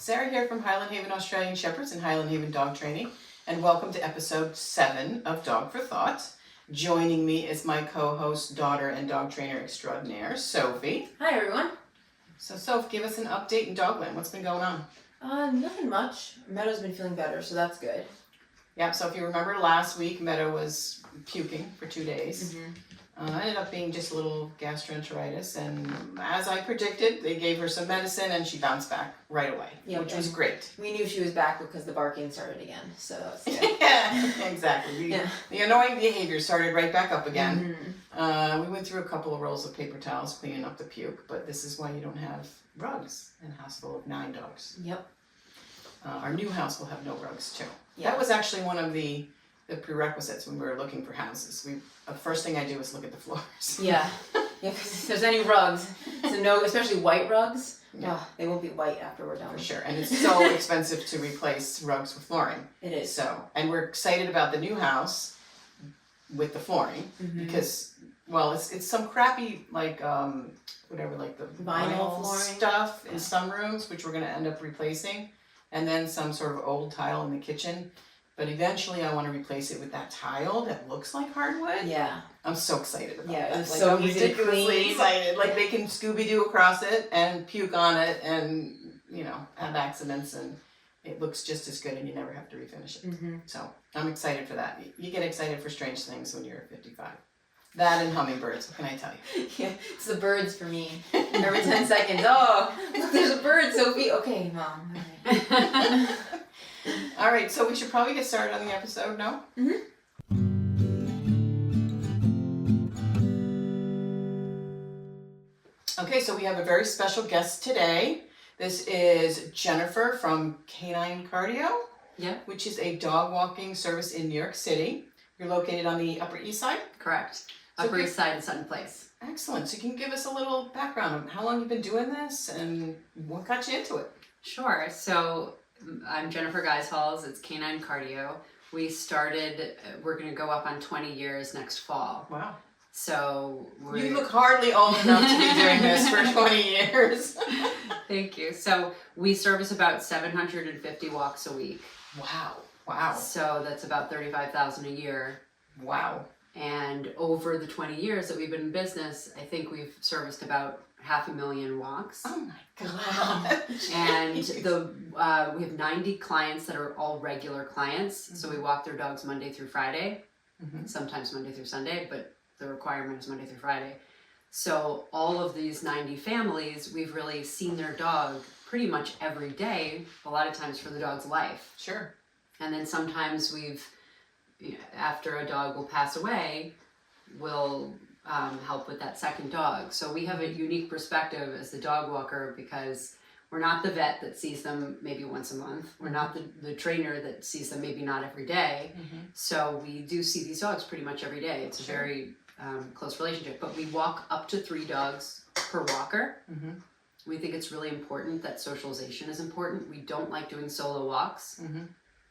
Sara here from Highland Haven Australian Shepherds and Highland Haven Dog Training, and welcome to episode 7 of Dog for Thought. Joining me is my co-host, daughter, and dog trainer extraordinaire, Sophie. Hi everyone. So Soph, give us an update in Dogland. What's been going on? Nothing much. Meadow's been feeling better, so that's good. Yep, so if you remember last week, Meadow was puking for 2 days. Ended up being just a little gastroenteritis, and as I predicted, they gave her some medicine and she bounced back right away, which was great. We knew she was back because the barking started again, so that's good. Yeah, exactly. The annoying behavior started right back up again. We went through a couple of rolls of paper towels cleaning up the puke, but this is why you don't have rugs in a house full of 9 dogs. Yep. Our new house will have no rugs too. Yep. That was actually one of the prerequisites when we were looking for houses. The first thing I do is look at the floors. Yeah, because if there's any rugs, so no, especially white rugs, they won't be white after we're done. For sure, and it's so expensive to replace rugs with flooring. It is. So, and we're excited about the new house with the flooring because, well, it's some crappy like whatever, like the vinyl flooring stuff in some rooms, which we're going to end up replacing, and then some sort of old tile in the kitchen. But eventually I want to replace it with that tile that looks like hardwood. Yeah. I'm so excited about that. Yeah, it's like, so I'm easy to ridiculously clean. excited. Like they can Scooby-Doo across it and puke on it and, you know, have accidents, and it looks just as good and you never have to refinish it. So I'm excited for that. You get excited for strange things when you're 55. That and hummingbirds, what can I tell you? Yeah, it's the birds for me. Every 10 seconds, oh, look, there's a bird, Sophie. Okay, Mom. Okay. All right, so we should probably get started on the episode, no? Okay, so we have a very special guest today. This is Jennifer from Canine Cardio, which is a dog walking service in New York City. You're located on the Upper East Side? Correct. Upper East Side and Sutton Place. Excellent. So you can give us a little background on how long you've been doing this and what got you into it? Sure. So I'm Jennifer Geishalls. It's Canine Cardio. We started, we're going to go up on 20 years next fall. Wow. So you look hardly old enough to be doing this for 20 years. Thank you. So we service about 750 walks a week. Wow. Wow. So that's about 35,000 a year. Wow. And over the 20 years that we've been in business, I think we've serviced about 500,000 walks. Oh my God. And we have 90 clients that are all regular clients. So we walk their dogs Monday through Friday, sometimes Monday through Sunday, but the requirement is Monday through Friday. So all of these 90 families, we've really seen their dog pretty much every day, a lot of times for the dog's life. Sure. And then sometimes after a dog will pass away, we'll help with that second dog. So we have a unique perspective as the dog walker because we're not the vet that sees them maybe once a month. We're not the trainer that sees them maybe not every day. So we do see these dogs pretty much every day. It's a very close relationship. But we walk up to 3 dogs per walker. We think it's really important that socialization is important. We don't like doing solo walks.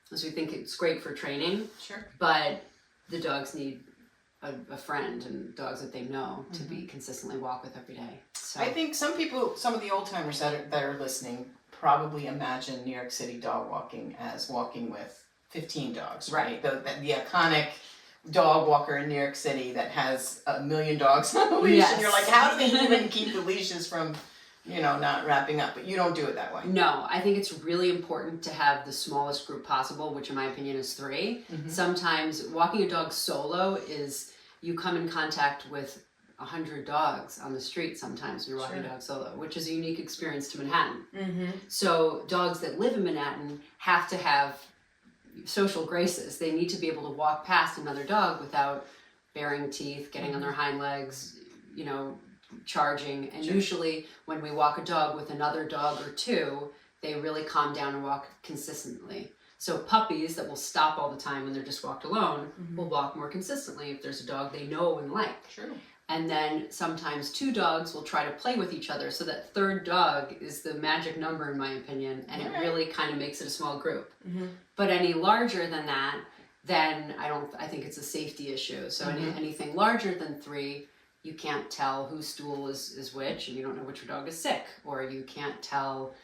Because we think it's great for training. Sure. But the dogs need a friend and dogs that they know to be consistently walk with every day. So I think some of the old timers that are listening probably imagine New York City dog walking as walking with 15 dogs, right? The iconic dog walker in New York City that has 1 million dogs on the leash, and you're like, how do they even keep the leashes from, not wrapping up? But you don't do it that way. No, I think it's really important to have the smallest group possible, which in my opinion is 3. Sometimes walking a dog solo is you come in contact with 100 dogs on the street sometimes when you're walking a dog solo, which is a unique experience to Manhattan. So dogs that live in Manhattan have to have social graces. They need to be able to walk past another dog without baring teeth, getting on their hind legs, charging. And usually when we walk a dog with another dog or 2, they really calm down and walk consistently. So puppies that will stop all the time when they're just walked alone will walk more consistently if there's a dog they know and like. True. And then sometimes 2 dogs will try to play with each other. So that 3rd dog is the magic number in my opinion, and it really kind of makes it a small group. But any larger than that, then I think it's a safety issue. So anything larger than 3, you can't tell whose stool is which, and you don't know which dog is sick, or you can't tell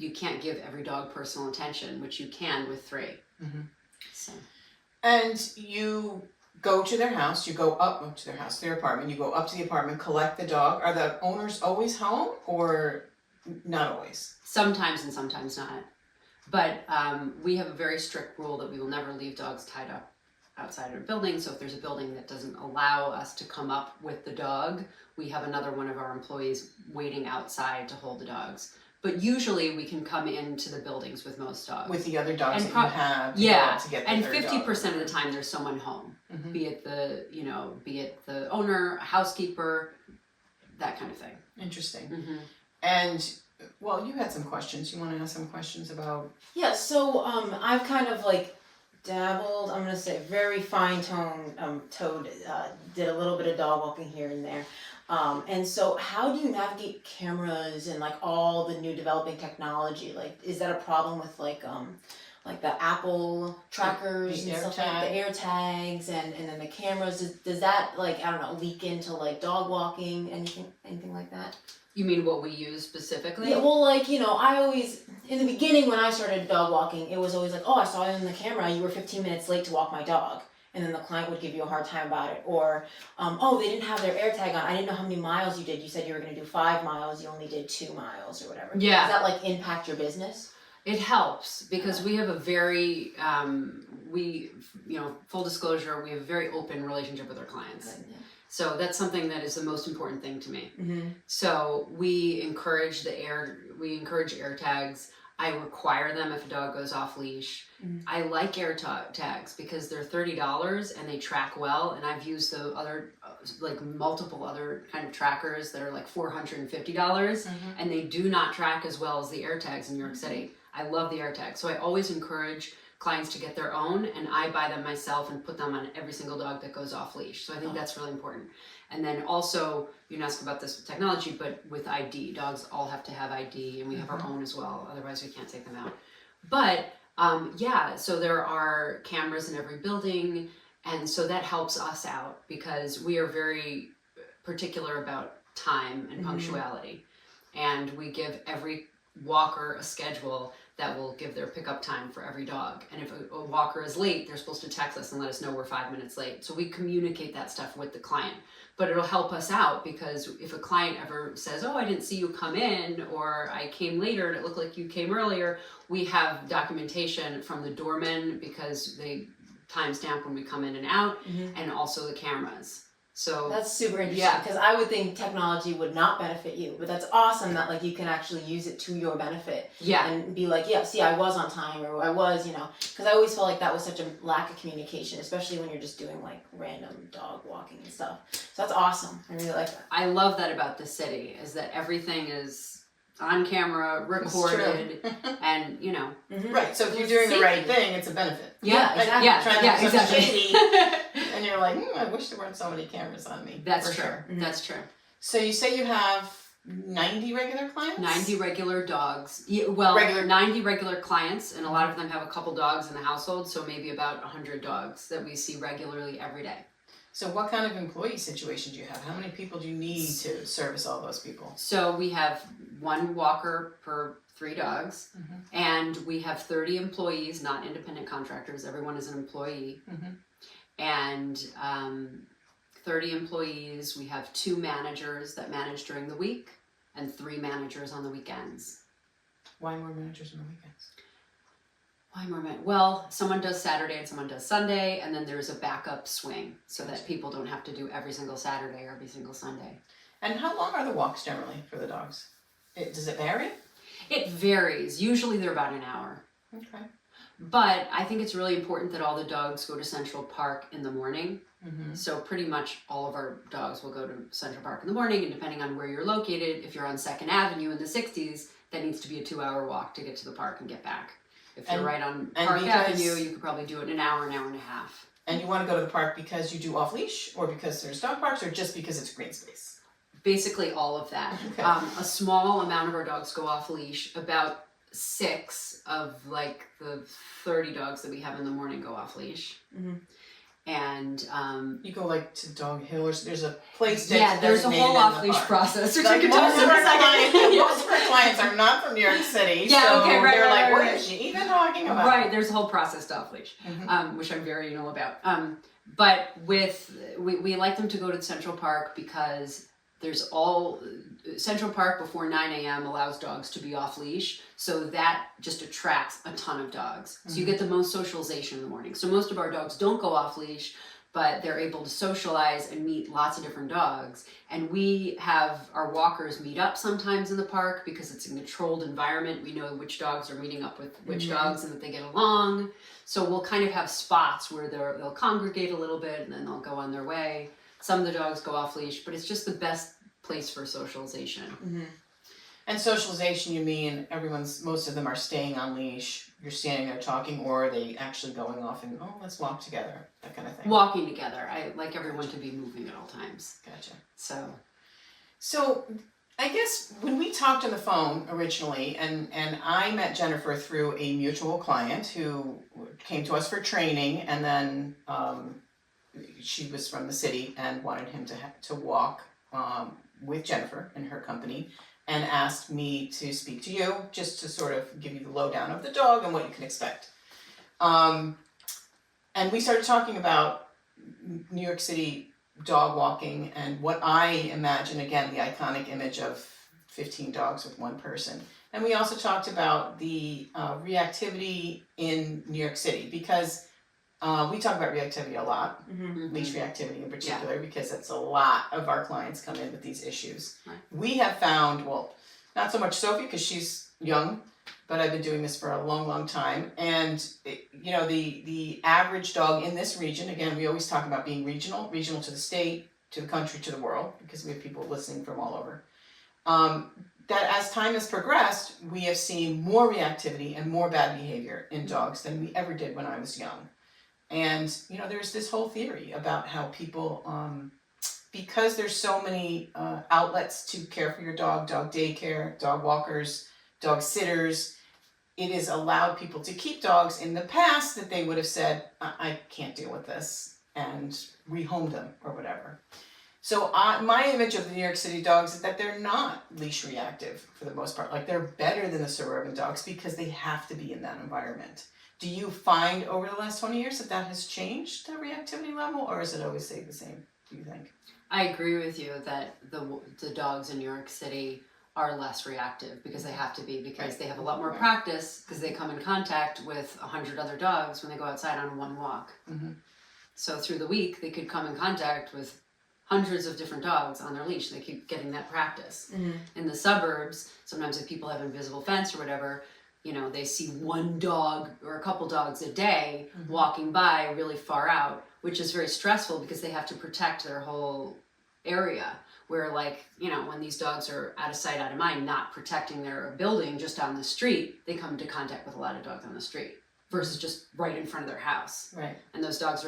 you can't give every dog personal attention, which you can with 3. Mhm. So. And you go to their house, you go up to their house, their apartment, you go up to the apartment, collect the dog. Are the owners always home or not always? Sometimes and sometimes not. But we have a very strict rule that we will never leave dogs tied up outside of a building. So if there's a building that doesn't allow us to come up with the dog, we have another one of our employees waiting outside to hold the dogs. But usually we can come into the buildings with most dogs. With the other dogs And that you have to go yeah, up to get the and third 50% dog. of the time there's someone home, Mhm. be it the owner, a housekeeper, that kind of thing. Interesting. Mm-hmm. And well, you had some questions. You want to ask some questions about? Yeah, so I've kind of like dabbled, I'm gonna say very fine toed, did a little bit of dog walking here and there. And so how do you navigate cameras and like all the new developing technology? Like, is that a problem with like the Apple trackers The and stuff AirTag. like the air tags and then the cameras? Does that like, I don't know, leak into like dog walking, anything like that? You mean what we use specifically? Yeah, well, like, I always, in the beginning when I started dog walking, it was always like, oh, I saw you on the camera, you were 15 minutes late to walk my dog. And then the client would give you a hard time about it. Or, oh, they didn't have their air tag on. I didn't know how many miles you did. You said you were going to do 5 miles. You only did 2 miles or whatever. Yeah. Does that, like, impact your business? It helps because we have a very, full disclosure, we have a very open relationship with our clients. Yeah. So that's something that is the most important thing to me. Mm-hmm. So we encourage air tags. I require them if a dog goes off leash. Mm-hmm. I like tags because they're $30 and they track well. And I've used the other, multiple other kind of trackers that are like $450 and they do not track as well as the air tags in New York City. I love the air tags. So I always encourage clients to get their own and I buy them myself and put them on every single dog that goes off leash. So I think that's really important. And then also, you can ask about this with technology, but with ID, dogs all have to have ID and we have our own as well. Otherwise we can't take them out. But so there are cameras in every building. And so that helps us out because we are very particular about time and punctuality. And we give every walker a schedule that will give their pickup time for every dog. And if a walker is late, they're supposed to text us and let us know we're 5 minutes late. So we communicate that stuff with the client. But it'll help us out because if a client ever says, oh, I didn't see you come in, or I came later and it looked like you came earlier, we have documentation from the doorman because they timestamp when we come in and out, and also the cameras. So that's super interesting because I would think technology would not benefit you, but that's awesome that like you can actually use it to your benefit. Yeah. And be like, yeah, see, I was on time or I was, because I always felt like that was such a lack of communication, especially when you're just doing like random dog walking and stuff. So that's awesome. I really like that. I love that about the city is that everything is on camera, recorded, and Right. So if you're doing the right thing, it's a benefit. Yeah, exactly. Trying to do something exactly. shady, and you're like, I wish there weren't so many cameras on me. That's For true. Sure. That's true. So you say you have 90 regular clients? 90 regular dogs. Yeah, well, 90 regular clients, and a lot of them have a couple dogs in the household, so maybe about 100 dogs that we see regularly every day. So what kind of employee situation do you have? How many people do you need to service all those people? So we have 1 walker per 3 dogs, and we have 30 employees, not independent contractors. Everyone is an employee. And 30 employees. We have 2 managers that manage during the week and 3 managers on the weekends. Why more managers on the weekends? Why more men? Well, someone does Saturday and someone does Sunday, and then there's a backup swing so that people don't have to do every single Saturday or every single Sunday. And how long are the walks generally for the dogs? Does it vary? It varies. Usually they're about an hour. Okay. But I think it's really important that all the dogs go to Central Park in the morning. So pretty much all of our dogs will go to Central Park in the morning, and depending on where you're located, if you're on 2nd Avenue in the 60s, that needs to be a 2-hour walk to get to the park and get back. If you're right on Park Avenue, you could probably do it in an hour and a half. And you want to go to the park because you do off-leash, or because there's dog parks, or just because it's green space? Basically all of that. Okay. A small amount of our dogs go off leash. About 6 of like the 30 dogs that we have in the morning go off leash. And You go like to Dog Hill, or there's a place yeah, there's a designated whole in the off leash park. process, which Like we can talk most of about our in a second. clients, most of our clients are not from New York City, Yeah, so okay, right, they're right, like, right, what right. is she even talking about? Right, there's a whole process to off leash, which I'm very anal about. But we like them to go to Central Park because there's Central Park before 9 a.m. allows dogs to be off leash, so that just attracts a ton of dogs. So you get the most socialization in the morning. So most of our dogs don't go off leash, but they're able to socialize and meet lots of different dogs. And we have our walkers meet up sometimes in the park because it's a controlled environment. We know which dogs are meeting up with which dogs and that they get along. So we'll kind of have spots where they'll congregate a little bit and then they'll go on their way. Some of the dogs go off leash, but it's just the best place for socialization. And socialization, you mean most of them are staying on leash, you're standing there talking, or are they actually going off and, let's walk together, that kind of thing? Walking together. I like everyone to be moving at all times. Gotcha. So I guess when we talked on the phone originally, and I met Jennifer through a mutual client who came to us for training, and then she was from the city and wanted him to walk with Jennifer in her company, and asked me to speak to you just to sort of give you the lowdown of the dog and what you can expect. And we started talking about New York City dog walking and what I imagine, again, the iconic image of 15 dogs with one person. And we also talked about the reactivity in New York City, because we talk about reactivity a lot, leash reactivity in particular, because that's a lot of our clients come in with these issues. Right. We have found, not so much Sophie because she's young, but I've been doing this for a long, long time. And, the average dog in this region, again, we always talk about being regional to the state, to the country, to the world, because we have people listening from all over. That as time has progressed, we have seen more reactivity and more bad behavior in dogs than we ever did when I was young. And, there's this whole theory about how people, because there's so many outlets to care for your dog daycare, dog walkers, dog sitters, it has allowed people to keep dogs in the past that they would have said, I can't deal with this, and rehome them or whatever. So my image of the New York City dogs is that they're not leash reactive for the most part. Like, they're better than the suburban dogs because they have to be in that environment. Do you find over the last 20 years that has changed, the reactivity level, or has it always stayed the same, do you think? I agree with you that the dogs in New York City are less reactive because they have to be, because they have a lot more practice, because they come in contact with 100 other dogs when they go outside on one walk. So through the week, they could come in contact with hundreds of different dogs on their leash. They keep getting that practice. In the suburbs, sometimes if people have invisible fence or whatever, they see one dog or a couple dogs a day walking by really far out, which is very stressful because they have to protect their whole area. Where, when these dogs are out of sight, out of mind, not protecting their building just on the street, they come into contact with a lot of dogs on the street versus just right in front of their house. Right. And those dogs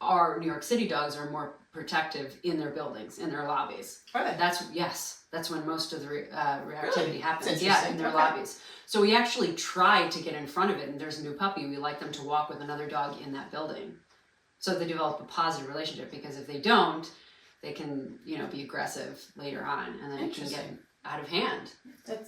our New York City dogs are more protective in their buildings, in their lobbies. Are they? That's when most of the reactivity Really? happens. Yeah, in their lobbies. So we actually try to get in front of it, and there's a new puppy, we like them to walk with another dog in that building. So they develop a positive relationship, because if they don't, they can, be aggressive later on, and then it can get out of hand.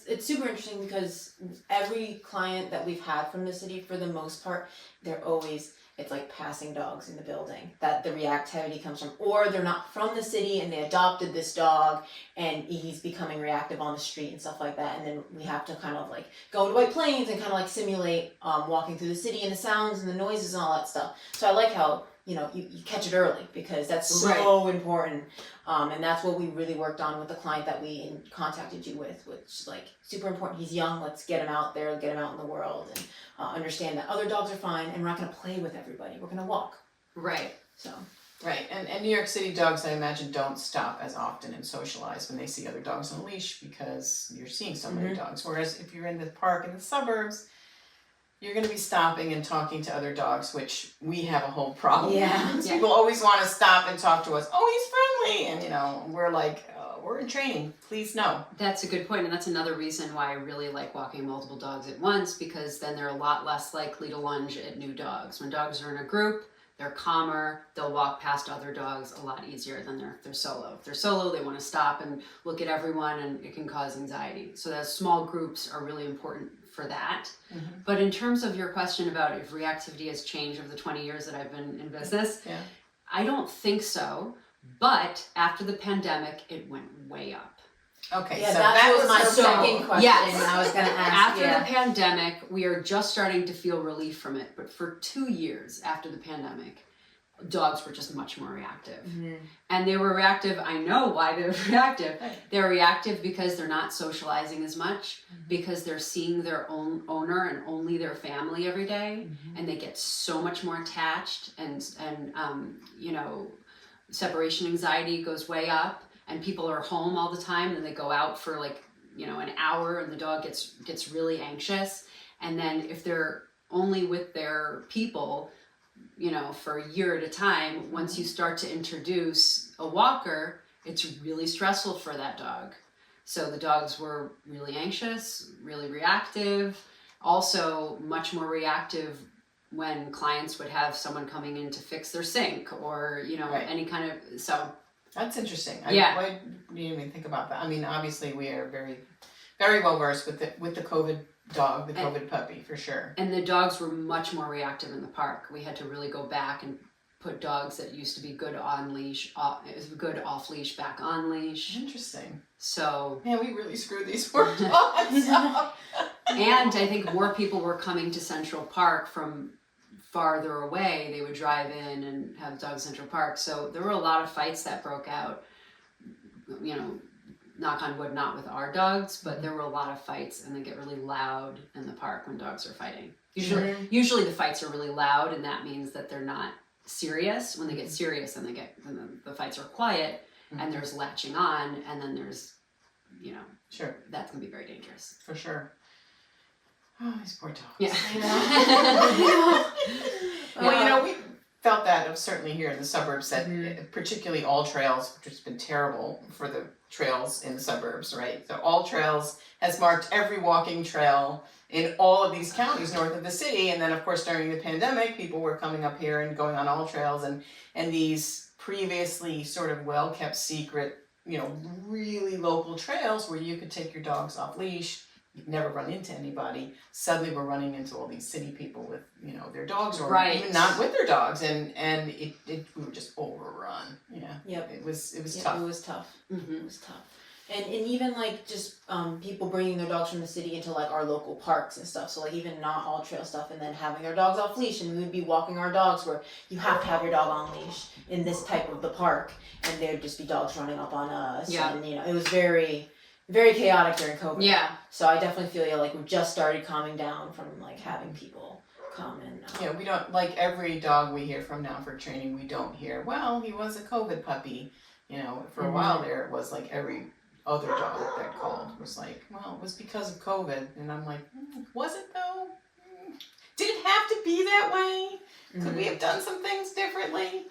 It's super interesting because every client that we've had from the city, for the most part, it's like passing dogs in the building that the reactivity comes from, or they're not from the city and they adopted this dog and he's becoming reactive on the street and stuff like that, and then we have to kind of go to White Plains and kind of simulate walking through the city and the sounds and the noises and all that stuff. So I like how you catch it early, because that's so important. And that's what we really worked on with the client that we contacted you with, which super important. He's young, let's get him out there, get him out in the world, and understand that other dogs are fine, and we're not going to play with everybody, we're going to walk. Right. So. Right, and New York City dogs, I imagine, don't stop as often and socialize when they see other dogs on a leash, because you're seeing so many dogs. Whereas if you're in the park in the suburbs, you're going to be stopping and talking to other dogs, which we have a whole problem. Yeah. People always want to stop and talk to us. Oh, he's friendly. And, we're we're in training. Please no. That's a good point. And that's another reason why I really like walking multiple dogs at once, because then they're a lot less likely to lunge at new dogs. When dogs are in a group, they're calmer, they'll walk past other dogs a lot easier than if they're solo. If they're solo, they want to stop and look at everyone, and it can cause anxiety. So those small groups are really important for that. But in terms of your question about if reactivity has changed over the 20 years that I've been in business, I don't think so. But after the pandemic, it went way up. Okay, Yeah, so that was my her second goal. question. Yes. I was going to ask. After the pandemic, we are just starting to feel relief from it. But for 2 years after the pandemic, dogs were just much more reactive. And they were reactive. I know why they were reactive. They're reactive because they're not socializing as much, because they're seeing their own owner and only their family every day, and they get so much more attached, and you know, separation anxiety goes way up, and people are home all the time, and they go out for like, you know, an hour, and the dog gets really anxious. And then if they're only with their people, you know, for a year at a time, once you start to introduce a walker, it's really stressful for that dog. So the dogs were really anxious, really reactive, also much more reactive when clients would have someone coming in to fix their sink, or, you know, any kind of, so. That's interesting. Yeah. I didn't even think about that. I mean, obviously we are very, very well versed with the COVID dog, the COVID puppy, for sure. And the dogs were much more reactive in the park. We had to really go back and put dogs that used to be good on leash, good off leash, back on leash. Interesting. So. Man, we really screwed these poor dogs up. And I think more people were coming to Central Park from farther away. They would drive in and have dogs in Central Park. So there were a lot of fights that broke out, you know, knock on wood, not with our dogs, but there were a lot of fights, and they get really loud in the park when dogs are fighting. Usually the fights are really loud, and that means that they're not serious. When they get serious, then the fights are quiet, and there's latching on, and then there's, you know, that can be very dangerous. For sure. Oh, these poor dogs. Yeah. Well, you know, we felt that certainly here in the suburbs, that particularly All Trails, which has been terrible for the trails in the suburbs, right? So All Trails has marked every walking trail in all of these counties north of the city. And then, of course, during the pandemic, people were coming up here and going on All Trails, and these previously sort of well-kept secret, you know, really local trails where you could take your dogs off leash. You'd never run into anybody. Suddenly we're running into all these city people with, you know, their dogs, or even not with their dogs, and we were just overrun. Yeah. Yep. It was tough. It was tough. It was tough. And even like just people bringing their dogs from the city into like our local parks and stuff. So like even not All Trail stuff, and then having their dogs off leash, and we would be walking our dogs where you have to have your dog on leash in this type of the park, and there'd just be dogs running up on us. Yeah. And you know, it was very, very chaotic during COVID. Yeah. So I definitely feel like we've just started calming down from like having people come and. Yeah, we don't, like every dog we hear from now for training, we don't hear, well, he was a COVID puppy. You know, for a while there, it was like every other dog that called was like, well, it was because of COVID. And I'm like, was it though? Did it have to be that way? Could we have done some things differently?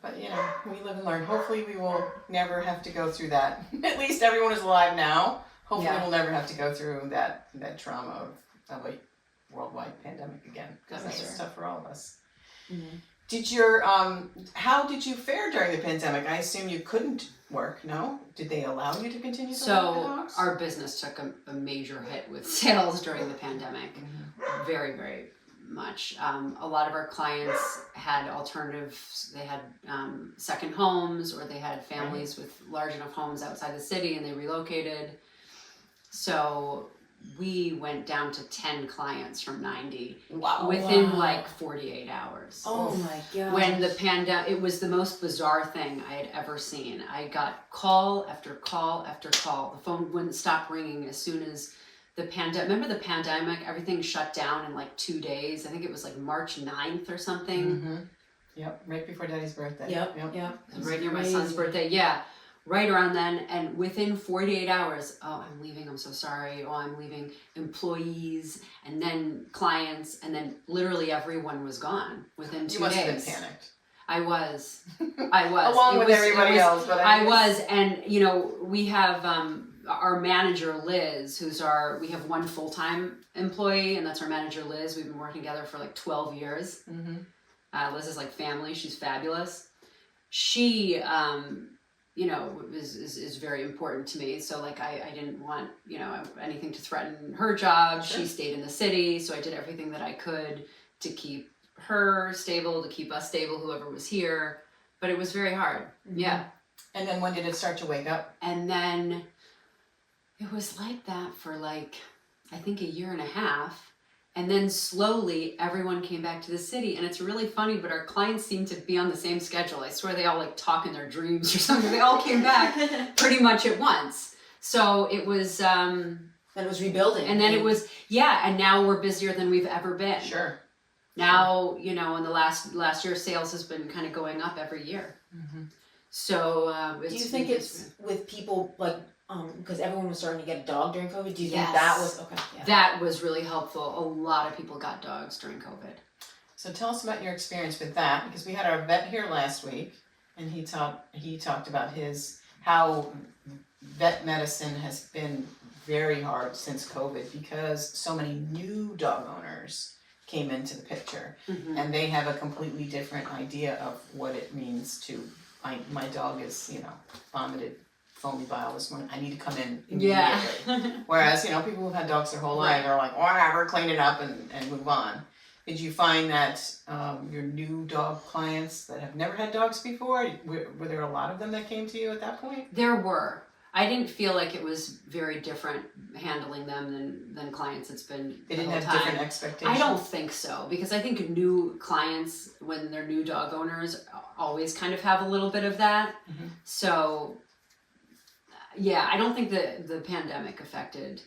But you know, we live and learn. Hopefully we will never have to go through that. At least everyone is alive now. Hopefully we'll never have to go through that trauma of a worldwide pandemic again, because that was tough for all of us. Did how did you fare during the pandemic? I assume you couldn't work, no? Did they allow you to continue to work with dogs? Our business took a major hit with sales during the pandemic. Very, very much. A lot of our clients had alternatives. They had second homes, or they had families with large enough homes outside the city, and they relocated. So we went down to 10 clients from 90 within like 48 hours. Oh my god. When the pandemic, it was the most bizarre thing I had ever seen. I got call after call after call. The phone wouldn't stop ringing as soon as the pandemic. Remember the pandemic? Everything shut down in like 2 days. I think it was like March 9th or something. Yep, right before Daddy's birthday. Yep. Right near my son's birthday. Yeah. Right around then, and within 48 hours, oh, I'm leaving, I'm so sorry, oh, I'm leaving, employees, and then clients, and then literally everyone was gone within 2 days. You must have been panicked. I was. Along with everybody else, but I was, and you know, we have our manager, Liz, we have one full-time employee, and that's our manager, Liz. We've been working together for like 12 years. Liz is like family. She's fabulous. She, you know, is very important to me. So like I didn't want, you know, anything to threaten her job. Sure. She stayed in the city, so I did everything that I could to keep her stable, to keep us stable, whoever was here. But it was very hard. Mhm. Yeah. And then when did it start to wake up? And then it was like that for like, I think a year and a half. And then slowly everyone came back to the city. And it's really funny, but our clients seem to be on the same schedule. I swear they all like talk in their dreams or something. They all came back pretty much at once. So it was, Then it was rebuilding. and then it was, yeah, and now we're busier than we've ever been. Sure. Now, you know, in the last year, sales has been kind of going up every year. Mm-hmm. So Do you think it's with people like, because everyone was starting to get a dog during COVID? Do you think Yes. that was okay? Yeah. that was really helpful. A lot of people got dogs during COVID. So tell us about your experience with that, because we had our vet here last week, and he talked about how vet medicine has been very hard since COVID because so many new dog owners came into the picture, Mm-hmm. and they have a completely different idea of what it means to. My dog is, you know, vomited foamy bile this morning. I need to come in immediately. Yeah. Whereas, you know, people who've had dogs their whole life are like, whatever, clean it up and move on. Did you find that your new dog clients that have never had dogs before, were there a lot of them that came to you at that point? There were. I didn't feel like it was very different handling them than clients. It's been They the didn't whole have time. different expectations? I don't think so, because I think new clients, when they're new dog owners, always kind of have a little bit of that. Mhm. So, yeah, I don't think the pandemic affected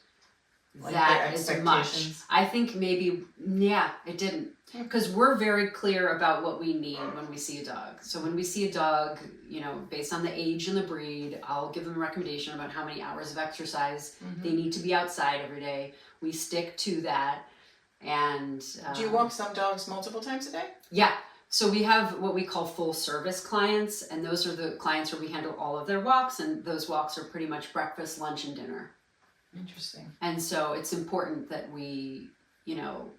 Like that their as much. expectations? I think maybe, yeah, it didn't. Because we're very clear about what we need when we see a dog. So when we see a dog, you know, based on the age and the breed, I'll give them a recommendation about how many hours of exercise they need to be outside every day. We stick to that. And Do you walk some dogs multiple times a day? yeah. So we have what we call full service clients, and those are the clients where we handle all of their walks, and those walks are pretty much breakfast, lunch, and dinner. Interesting. And so it's important that we, you know,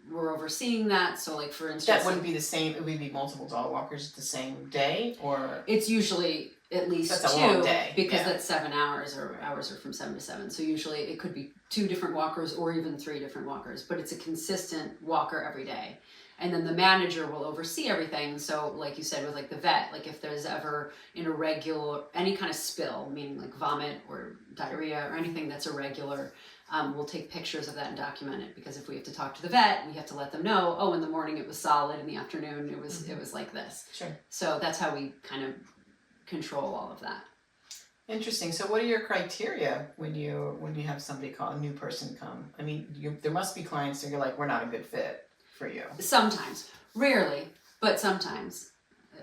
we're overseeing that. So like for instance, That wouldn't be the same, it would be multiple dog walkers the same day, or? it's usually at least That's a two long day, because yeah. that's 7 hours, or hours are from 7 to 7. So usually it could be 2 different walkers or even 3 different walkers, but it's a consistent walker every day. And then the manager will oversee everything. So like you said with like the vet, like if there's ever an irregular, any kind of spill, meaning like vomit or diarrhea or anything that's irregular, we'll take pictures of that and document it, because if we have to talk to the vet, we have to let them know, oh, in the morning it was solid, in the afternoon it was like this. Sure. So that's how we kind of control all of that. Interesting. So what are your criteria when you have somebody call, a new person come? I mean, there must be clients that you're like, we're not a good fit for you. Sometimes, rarely, but sometimes,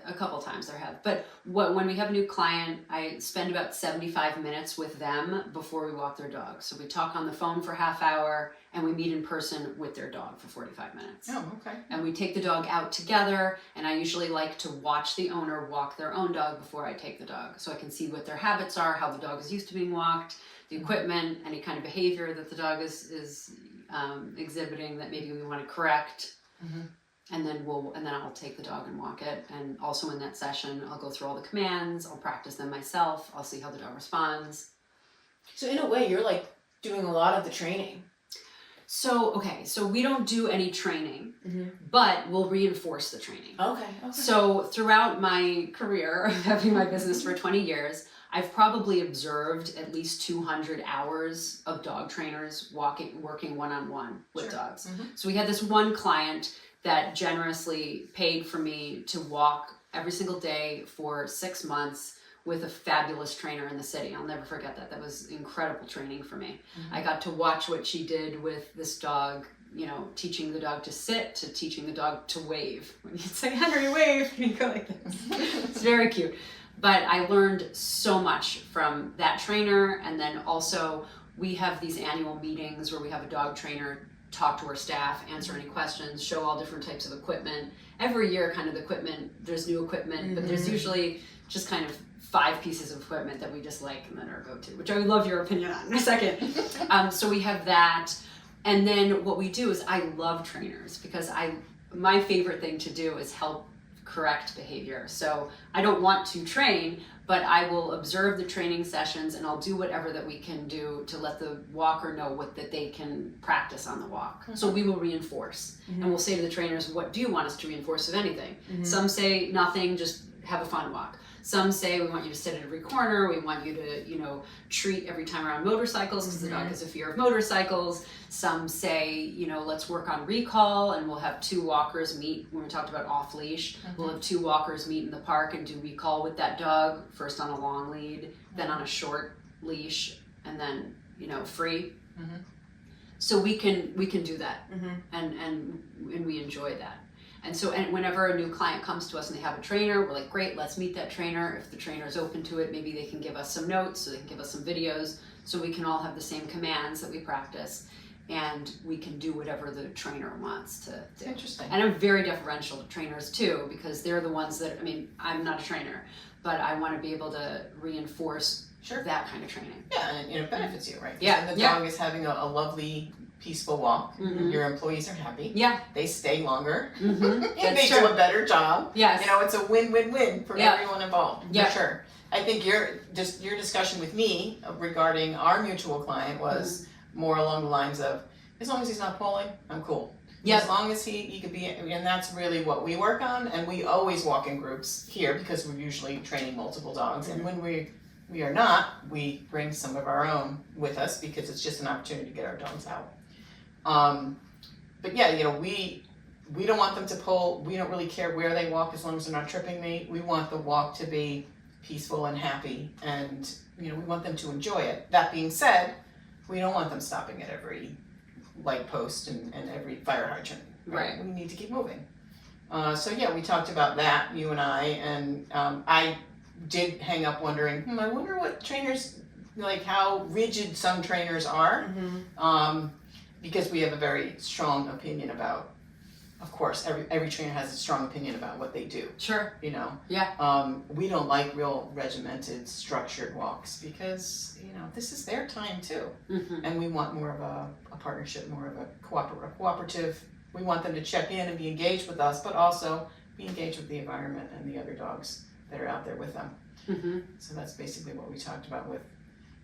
a couple times there have. But when we have a new client, I spend about 75 minutes with them before we walk their dog. So we talk on the phone for half hour, and we meet in person with their dog for 45 minutes. Oh, okay. And we take the dog out together, and I usually like to watch the owner walk their own dog before I take the dog, so I can see what their habits are, how the dog is used to being walked, the equipment, any kind of behavior that the dog is exhibiting that maybe we want to correct. Mm-hmm. And then I'll take the dog and walk it. And also in that session, I'll go through all the commands, I'll practice them myself, I'll see how the dog responds. So in a way, you're like doing a lot of the training. So we don't do any training, but we'll reinforce the training. Okay. So throughout my career of having my business for 20 years, I've probably observed at least 200 hours of dog trainers working one-on-one with Sure. dogs. Mm-hmm. So we had this one client that generously paid for me to walk every single day for 6 months with a fabulous trainer in the city. I'll never forget that. That was incredible training for me. Mm-hmm. I got to watch what she did with this dog, you know, teaching the dog to sit, to teaching the dog to wave. When you'd say, Henry, wave, and he'd go like this. It's very cute. But I learned so much from that trainer. And then also we have these annual meetings where we have a dog trainer talk to our staff, answer any questions, show all different types of equipment. Every year, kind of the equipment, there's new equipment, but there's usually just kind of 5 pieces of equipment that we just like and then our go-to, which I would love your opinion on in a second. So we have that. And then what we do is I love trainers because my favorite thing to do is help correct behavior. So I don't want to train, but I will observe the training sessions and I'll do whatever that we can do to let the walker know that they can practice on the walk. So we will reinforce and we'll say to the trainers, what do you want us to reinforce, if anything? Some say nothing, just have a fun walk. Some say we want you to sit at every corner, we want you to, treat every time around motorcycles because the dog has a fear of motorcycles. Some say, let's work on recall, and we'll have 2 walkers meet. When we talked about off leash, we'll have 2 walkers meet in the park and do recall with that dog, first on a long lead, then on a short leash, and then, free. So we can do that, and we enjoy that. And so, whenever a new client comes to us and they have a trainer, we're like, great, let's meet that trainer. If the trainer is open to it, maybe they can give us some notes, so they can give us some videos, so we can all have the same commands that we practice, and we can do whatever the trainer wants to do. Interesting. And I'm very deferential to trainers too, because they're the ones that, I'm not a trainer, but I want to be able to reinforce that kind of training. Yeah, and it benefits you, right? Yeah. And the dog is having a lovely, peaceful walk. Your employees are happy. Yeah. They stay longer. That's They do a better job. Yes. It's a win-win-win for everyone involved. Yeah. For sure. I think your discussion with me regarding our mutual client was more along the lines of, as long as he's not pulling, I'm cool. Yep. As long as he could be, and that's really what we work on. And we always walk in groups here because we're usually training multiple dogs. And when we are not, we bring some of our own with us because it's just an opportunity to get our dogs out. But yeah, we don't want them to pull. We don't really care where they walk as long as they're not tripping me. We want the walk to be peaceful and happy, and we want them to enjoy it. That being said, we don't want them stopping at every light post and every fire hydrant. Right. We need to keep moving. So yeah, we talked about that, you and and I did hang up wondering, I wonder what trainers, how rigid some trainers are. Because we have a very strong opinion about, of course, every trainer has a strong opinion about what they do. Sure. Yeah. We don't like real regimented, structured walks because, this is their time too. And we want more of a partnership, more of a cooperative. We want them to check in and be engaged with us, but also be engaged with the environment and the other dogs that are out there with them. So that's basically what we talked about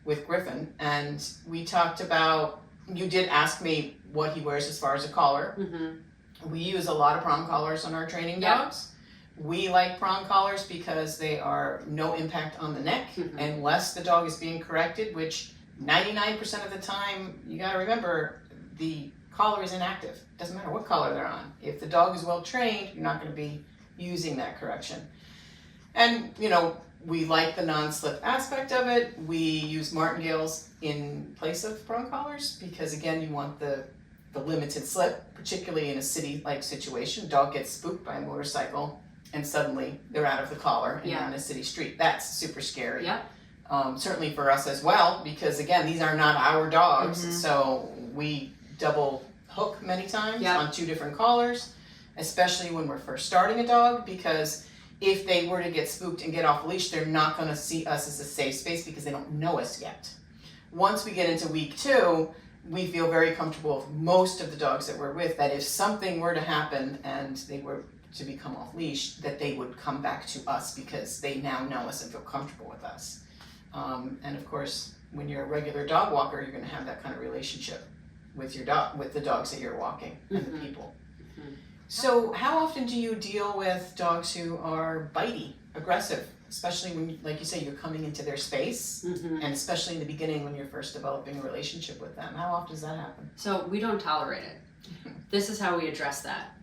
with Griffin. And we talked about, you did ask me what he wears as far as a collar. We use a lot of prong collars on our training dogs. We like prong collars because they are no impact on the neck unless the dog is being corrected, which 99% of the time, you gotta remember, the collar is inactive. Doesn't matter what collar they're on. If the dog is well trained, you're not gonna be using that correction. And, we like the non-slip aspect of it. We use martingales in place of prong collars because, again, you want the limited slip, particularly in a city-like situation. Dog gets spooked by a motorcycle and suddenly they're out of the collar and you're on a city street. That's super scary. Certainly for us as well because, again, these are not our dogs. So we double hook many times on 2 different collars, especially when we're first starting a dog because if they were to get spooked and get off leash, they're not going to see us as a safe space because they don't know us yet. Once we get into week 2, we feel very comfortable with most of the dogs that we're with that if something were to happen and they were to become off leash, that they would come back to us because they now know us and feel comfortable with us. And of course, when you're a regular dog walker, you're going to have that kind of relationship with your dog, with the dogs that you're walking and the people. So how often do you deal with dogs who are bitey, aggressive, especially when, like you say, you're coming into their space, and especially in the beginning when you're first developing a relationship with them? How often does that happen? So we don't tolerate it. This is how we address that.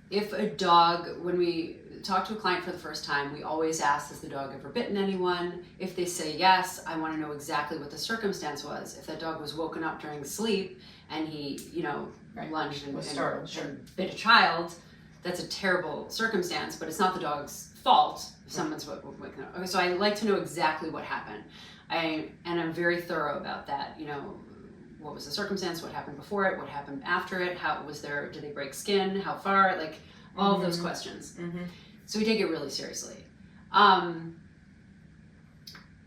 If a dog, when we talk to a client for the first time, we always ask, has the dog ever bitten anyone? If they say yes, I want to know exactly what the circumstance was. If that dog was woken up during sleep and he, lunged and bit a child, that's a terrible circumstance, but it's not the dog's fault if someone's waking up. Okay, so I like to know exactly what happened. I'm very thorough about that. What was the circumstance? What happened before it? What happened after it? Did they break skin? How far? All of those questions. So we take it really seriously. And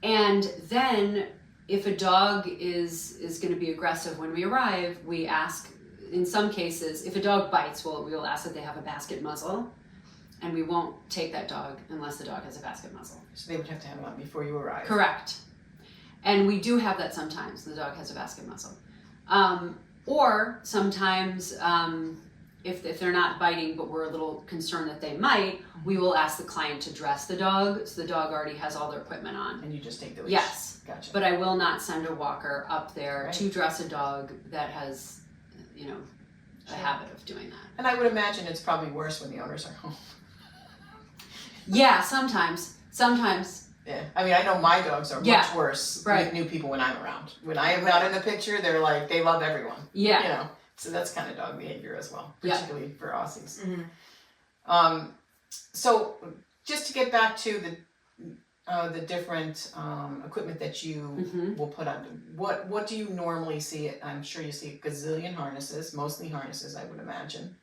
then if a dog is going to be aggressive when we arrive, we ask, in some cases, if a dog bites, we will ask that they have a basket muzzle, and we won't take that dog unless the dog has a basket muzzle. So they would have to have it on before you arrive. Correct. And we do have that sometimes, the dog has a basket muzzle. Or sometimes, if they're not biting, but we're a little concerned that they might, we will ask the client to dress the dog, so the dog already has all their equipment on. And you just take the leash. Yes. Gotcha. But I will not send a walker up there Right. to dress a dog that has, a habit of doing that. And I would imagine it's probably worse when the owners are home. Yeah, sometimes. Yeah, I mean, I know my dogs are Yeah, much worse right. with new people when I'm around. When I am not in the picture, they're like, they love everyone. Yeah. You know, so that's kind of dog behavior as well, Yeah. particularly for Aussies. Mm-hmm. So just to get back to the different equipment that you Mhm. will put on, what do you normally see? I'm sure you see a gazillion harnesses, mostly harnesses, I would imagine.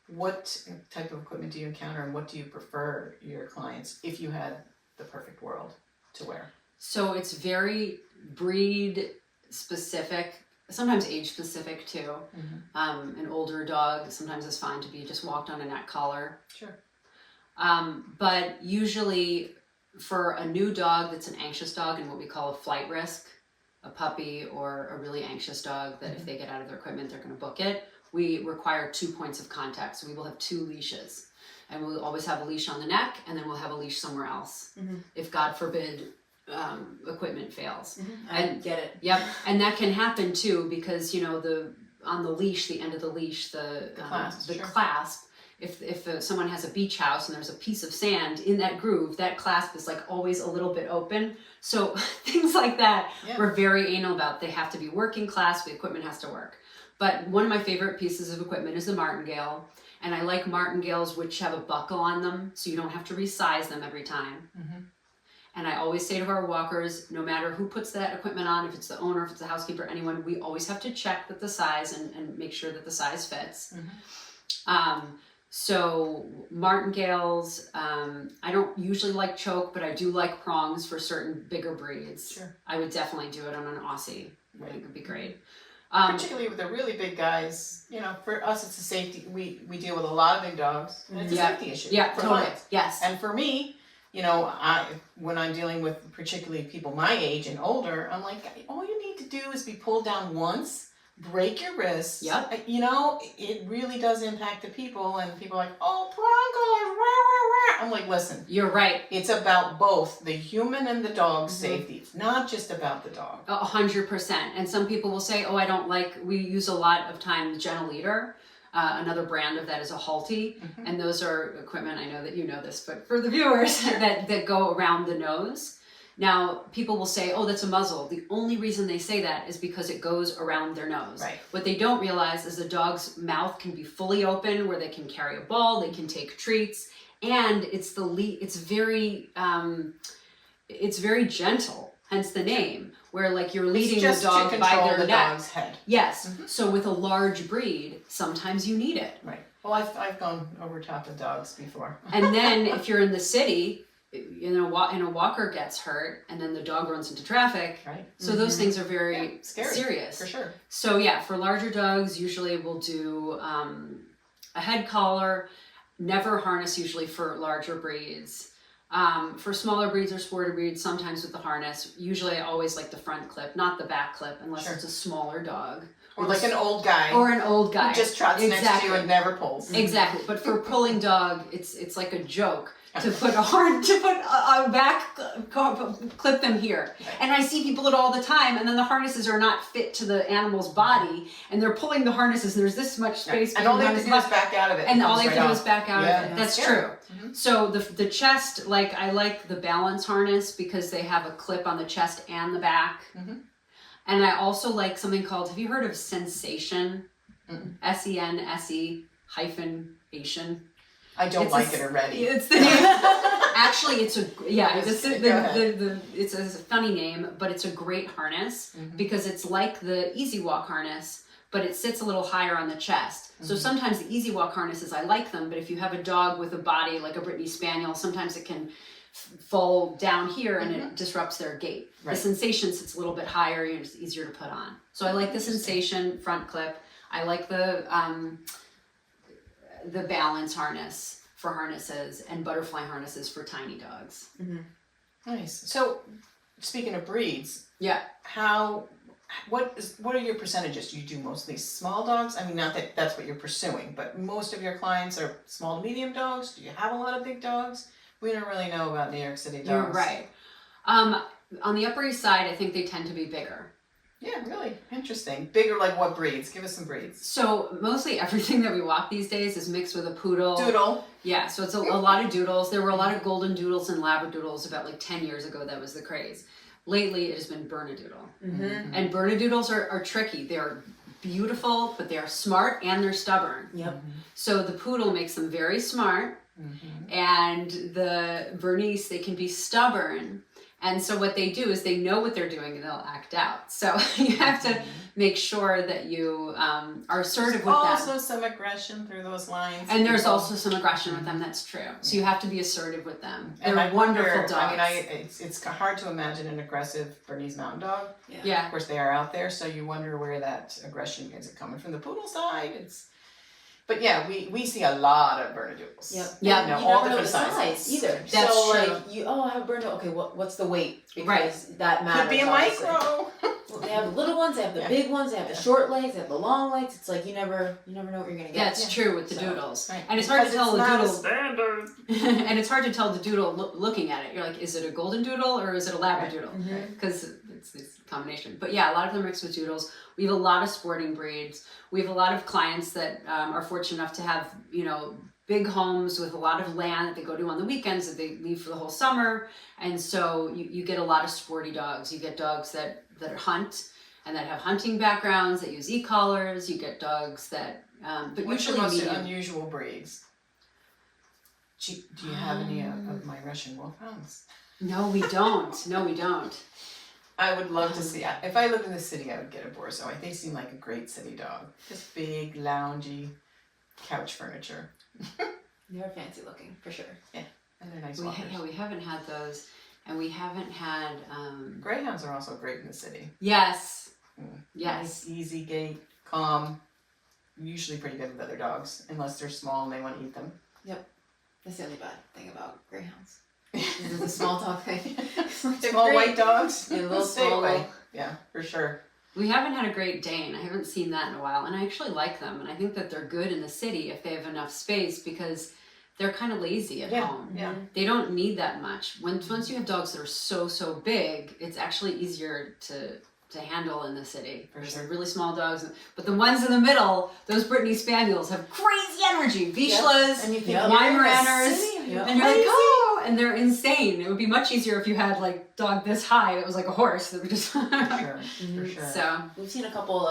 What type of equipment do you encounter, and what do you prefer your clients, if you had the perfect world, to wear? So it's very breed specific, sometimes age specific too. Mm-hmm. An older dog sometimes is fine to be just walked on a neck collar. Sure. But usually for a new dog that's an anxious dog and what we call a flight risk, a puppy or a really anxious dog that if they get out of their equipment, they're going to book it, we require 2 points of contact. So we will have 2 leashes. And we'll always have a leash on the neck, and then we'll have a leash somewhere else. Mhm. If God forbid, equipment fails. I get it. Yep, and that can happen too because on the leash, the end of the leash, the clasp, sure. clasp. If someone has a beach house and there's a piece of sand in that groove, that clasp is like always a little bit open. So things like that, Yeah. we're very anal about. They have to be working clasp. The equipment has to work. But one of my favorite pieces of equipment is the martingale. And I like martingales which have a buckle on them, so you don't have to resize them every time. Mm-hmm. And I always say to our walkers, no matter who puts that equipment on, if it's the owner, if it's the housekeeper, anyone, we always have to check that the size and make sure that the size fits. Mm-hmm. So martingales, I don't usually like choke, but I do like prongs for certain bigger breeds. Sure. I would definitely do it on an Aussie. I Right. think it would be great. Particularly with the really big guys, for us it's a safety. We deal with a lot of big dogs, and it's a Yeah. safety issue Yeah, for totally. clients. Yes. And for me, when I'm dealing with particularly people my age and older, I'm like, all you need to do is be pulled down once, break your wrist. Yep. It really does impact the people, and people are like, oh, prong collars, rah, rah, rah. I'm like, listen, You're right. it's about both the human and the dog's Mhm. safety. It's not just about the dog. 100%. And some people will say, oh, I don't like, we use a lot of time the Gentle Leader. Another brand of that is a Halti. Mhm. And those are equipment, I know that you know this, but for the viewers that go around the nose. Now, people will say, oh, that's a muzzle. The only reason they say that is because it goes around their nose. Right. What they don't realize is the dog's mouth can be fully open where they can carry a ball, they can take treats, and it's very gentle, hence the name, where like you're leading It's just the dog to by control their the neck. dog's head. Yes. Mhm. So with a large breed, sometimes you need it. Right. Well, I've gone over top of dogs before. And then if you're in the city, and a walker gets hurt, and then the dog runs into traffic. Right. So those things are very Yeah, scary, serious. For sure. So yeah, for larger dogs, usually we'll do a head collar, never harness usually for larger breeds. For smaller breeds or sporter breeds, sometimes with the harness. Usually I always like the front clip, not the back clip, unless Sure. it's a smaller dog. Or like an old guy Or an old guy. who just trots next to Exactly. you and never pulls. Exactly, but for a pulling dog, it's like a joke to put a back clip them here. Right. And I see people do it all the time, and then the harnesses are not fit to the animal's body, and they're pulling the harnesses, and there's this much space. And all they have to between do is the back out of it. and It all comes they have to right do is off. back out Yeah, of it. That's scary. true. Mhm. So the chest, I like the balance harness because they have a clip on the chest and the back. Mhm. And I also like something called, have you heard of Sensation? Mm-mm. SEN-Asian. I don't It's like a- it already. It's the name. Actually, it's a Go it's a funny name, but it's a great harness Mhm. because it's like the Easy Walk harness, but it sits a little higher on the chest. So Mhm. sometimes the Easy Walk harnesses, I like them, but if you have a dog with a body like a Brittany Spaniel, sometimes it can fall down here and it disrupts their gait. Right. The Sensation sits a little bit higher, it's easier to put on. So I like the Interesting. Sensation front clip. I like the balance harness for harnesses and butterfly harnesses for tiny dogs. Mm-hmm. Nice. So, speaking of breeds, Yeah. what are your percentages? Do you do mostly small dogs? I mean, not that that's what you're pursuing, but most of your clients are small to medium dogs. Do you have a lot of big dogs? We don't really know about New York City dogs. You're right. On the Upper East Side, I think they tend to be bigger. Yeah, really interesting. Bigger, like what breeds? Give us some breeds. So mostly everything that we walk these days is mixed with a poodle. Doodle. Yeah, so it's a lot of doodles. There were a lot of golden doodles and labradoodles about like 10 years ago. That was the craze. Lately, it has been Bernedoodle. Mm-hmm. And Bernedoodles are tricky. They're beautiful, but they're smart and they're stubborn. Yep. So the poodle makes them very smart, and the Bernese, they can be stubborn. And so what they do is they know what they're doing and they'll act out. So you have to make sure that you are assertive with them. Also some aggression through those lines. And there's also some aggression with them, that's true. So you have to be assertive with them. They're I wonderful wonder, dogs. I mean, it's hard to imagine an aggressive Bernese Mountain Dog. Yeah. Of course, they are out there, so you wonder where that aggression is. It coming from the poodle side? But yeah, we see a lot of Bernedoodles. Yep. Yeah. You know, You all never know different the sizes. size either. That's so true. like I have a Bernedoodle. Okay, what's the weight? Because Right. that matters. Could be a obviously. micro. Well, they have the little ones, they have the Yeah. big ones, they have the short legs, they have the long legs. It's like you never know what you're gonna get. That's true with the So, doodles. Right. And it's hard to tell the doodle. Standard. And it's hard to tell the doodle looking at it. You're like, is it a golden doodle or is it a labradoodle? Mhm. Because it's a combination. But yeah, a lot of them are mixed with doodles. We have a lot of sporting breeds. We have a lot of clients that are fortunate enough to have, big homes with a lot of land that they go to on the weekends, that they leave for the whole summer. And so you get a lot of sporty dogs. You get dogs that hunt and that have hunting backgrounds, that use e-collars. You get dogs that, but What's your usually most medium. unusual breeds? Do you have any of my Russian wolfhounds? No, we don't. No, we don't. I would love to see. If I lived in the city, I would get a Borzoi. They seem like a great city dog. Just big, loungy, couch furniture. They're fancy looking for sure. And they're nice We walkers. we haven't had those, and we haven't had. Greyhounds are also great in the city. Yes. Mm. Yes. Nice, easy gait, calm. Usually pretty good with other dogs, unless they're small and they want to eat them. That's the only bad thing about greyhounds. Is the small dog thing. They're Small great. white dogs. Yeah, little Stay small away. little- Yeah, for sure. We haven't had a Great Dane. I haven't seen that in a while, and I actually like them. And I think that they're good in the city if they have enough space because they're kind of lazy at home. Yeah. They don't need that much. Once you have dogs that are so big, it's actually easier to handle in the city. For There's sure. really small dogs, but the ones in the middle, those Brittany Spaniels, have crazy energy. Vizslas, And you think Yep. Weimaraner's, Yep. and you're like, oh, and they're insane. It would be much easier if you had like dog this high that was like a horse that would just. For sure. For sure. So We've seen a couple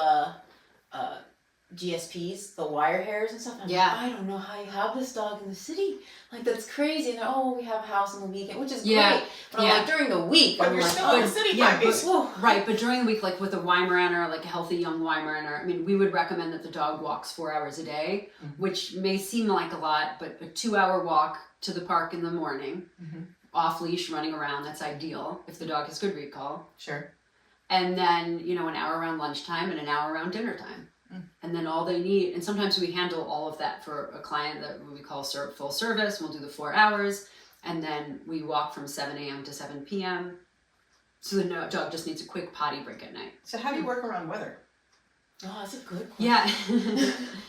GSPs, the wire hairs and stuff. And Yeah. I'm like, I don't know how you have this dog in the city. Like that's crazy. And they're, we have a house on the weekend, which is Yeah. great. But I'm Yeah. like during the week, But I'm you're like, still in the oh, city yeah, puppies. whoa. right, but during the week, like with a Weimaraner, like a healthy young Weimaraner, I mean, we would recommend that the dog walks 4 hours a day, Mhm. which may seem like a lot, but a 2-hour walk to the park in the morning, Mhm. off leash, running around, that's ideal if the dog has good recall. Sure. And then, an hour around lunchtime and an hour around dinner time. Mm. And then all they need, and sometimes we handle all of that for a client that we call full service. We'll do the 4 hours, and then we walk from 7 a.m. to 7 p.m. So the dog just needs a quick potty break at night. So how do you work around weather? Oh, that's a good question. Yeah.